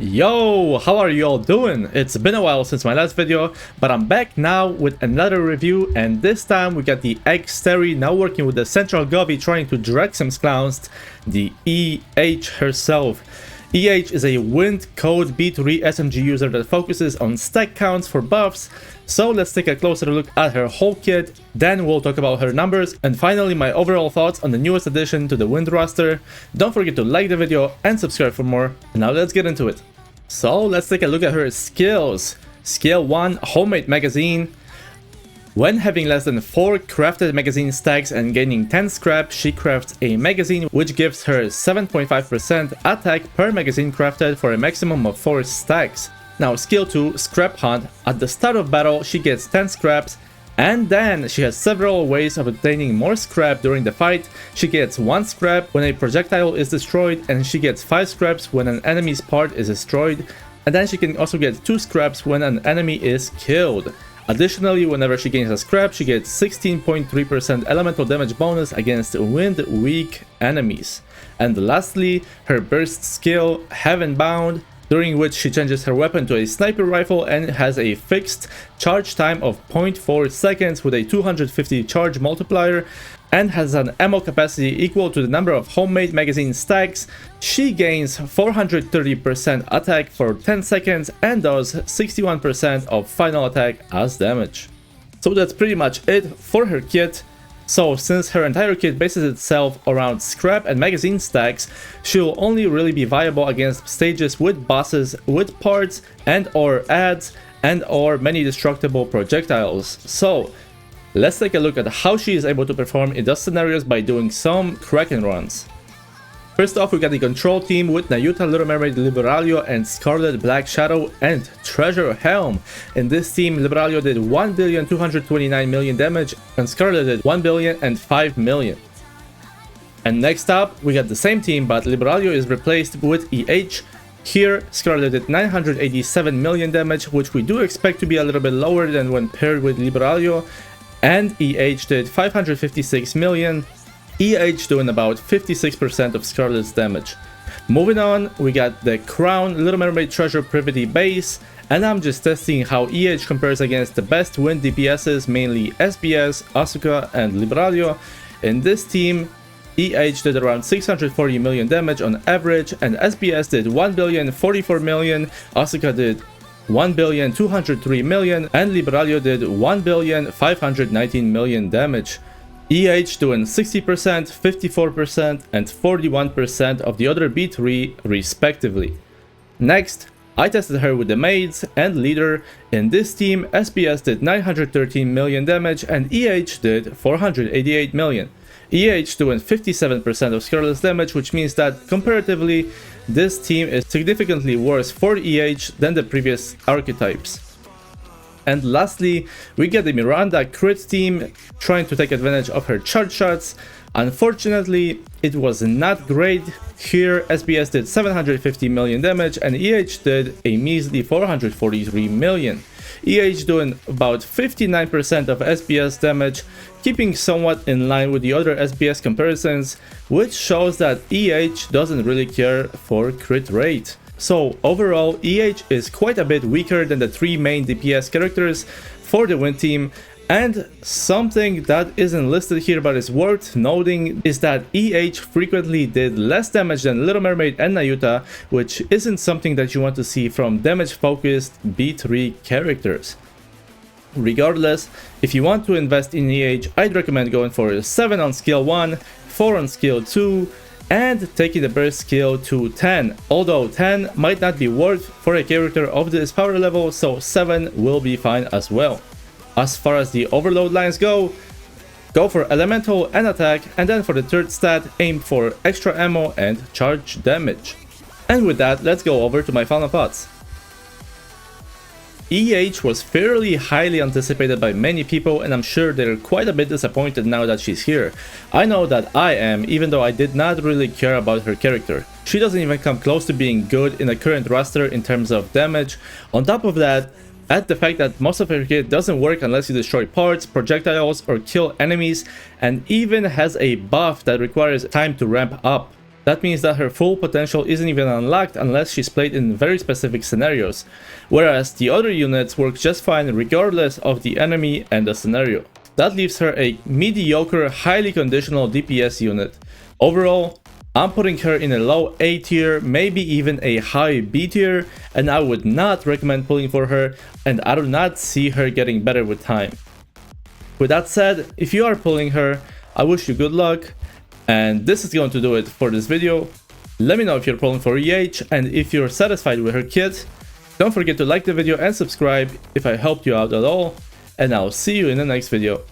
Yo, how are you all doing? It's been a while since my last video, but I'm back now with another review, and this time we got the X-Terry now working with the Central Govy trying to direct some clowns, the EH herself. EH is a Wind Code B3 SMG user that focuses on stack counts for buffs, so let's take a closer look at her whole kit, then we'll talk about her numbers, and finally my overall thoughts on the newest addition to the Wind roster. Don't forget to like the video and subscribe for more, and now let's get into it. So let's take a look at her skills. Skill 1, Homemade Magazine. When having less than 4 crafted magazine stacks and gaining 10 scrap, she crafts a magazine which gives her 7.5% attack per magazine crafted for a maximum of 4 stacks. Now skill 2, Scrap Hunt. At the start of battle she gets 10 scraps, and then she has several ways of obtaining more scrap during the fight. She gets 1 scrap when a projectile is destroyed, and she gets 5 scraps when an enemy's part is destroyed, and then she can also get 2 scraps when an enemy is killed. Additionally, whenever she gains a scrap, she gets 16.3% elemental damage bonus against wind weak enemies. And lastly, her burst skill, Heaven Bound, during which she changes her weapon to a sniper rifle and has a fixed charge time of 0.4 seconds with a 250 charge multiplier, and has an ammo capacity equal to the number of homemade magazine stacks. She gains 430% attack for 10 seconds and does 61% of final attack as damage. So that's pretty much it for her kit. So since her entire kit bases itself around scrap and magazine stacks, she'll only really be viable against stages with bosses with parts and or ads and or many destructible projectiles. So let's take a look at how she is able to perform in those scenarios by doing some Kraken runs. First off, we got the control team with Nayuta, Little Mermaid, Liberaglio, and Scarlet Black Shadow, and Treasure Helm. In this team, Liberaglio did 1,229,000,000 damage, and Scarlet did 1,005,000,000. And next up, we got the same team, but Liberaglio is replaced with EH. Here, Scarlet did 987,000,000 damage, which we do expect to be a little bit lower than when paired with Liberaglio, and EH did 556,000,000. EH doing about 56% of Scarlet's damage. Moving on, we got the Crown Little Mermaid Treasure Privity Base, and I'm just testing how EH compares against the best wind DPSs, mainly SBS, Asuka, and Liberaglio. In this team, EH did around 640,000,000 damage on average, and SBS did 1,044,000,000, Asuka did 1,203,000,000, and Liberaglio did 1,519,000,000 damage. EH doing 60%, 54%, and 41% of the other B3 respectively. Next, I tested her with the maids and leader. In this team, SBS did 913,000,000 damage and EH did 488,000,000. EH doing 57% of Scarlet's damage, which means that comparatively, this team is significantly worse for EH than the previous archetypes. And lastly, we get the Miranda crit team trying to take advantage of her charge shots. Unfortunately, it was not great. Here, SBS did 750,000,000 damage and EH did a measly 443,000,000. EH doing about 59% of SBS damage, keeping somewhat in line with the other SBS comparisons, which shows that EH doesn't really care for crit rate. So overall, EH is quite a bit weaker than the 3 main DPS characters for the Wind team, and something that isn't listed here but is worth noting is that EH frequently did less damage than Little Mermaid and Nayuta, which isn't something that you want to see from damage-focused B3 characters. Regardless, if you want to invest in EH, I'd recommend going for 7 on skill 1, 4 on skill 2, and taking the burst skill to 10, although 10 might not be worth for a character of this power level, so 7 will be fine as well. As far as the overload lines go for elemental and attack, and then for the third stat, aim for extra ammo and charge damage. And with that, let's go over to my final thoughts. EH was fairly highly anticipated by many people, and I'm sure they're quite a bit disappointed now that she's here. I know that I am, even though I did not really care about her character. She doesn't even come close to being good in the current roster in terms of damage. On top of that, add the fact that most of her kit doesn't work unless you destroy parts, projectiles, or kill enemies, and even has a buff that requires time to ramp up. That means that her full potential isn't even unlocked unless she's played in very specific scenarios, whereas the other units work just fine regardless of the enemy and the scenario. That leaves her a mediocre, highly conditional DPS unit. Overall, I'm putting her in a low A tier, maybe even a high B tier, and I would not recommend pulling for her, and I do not see her getting better with time. With that said, if you are pulling her, I wish you good luck, and this is going to do it for this video. Let me know if you're pulling for EH, and if you're satisfied with her kit. Don't forget to like the video and subscribe if I helped you out at all, and I'll see you in the next video.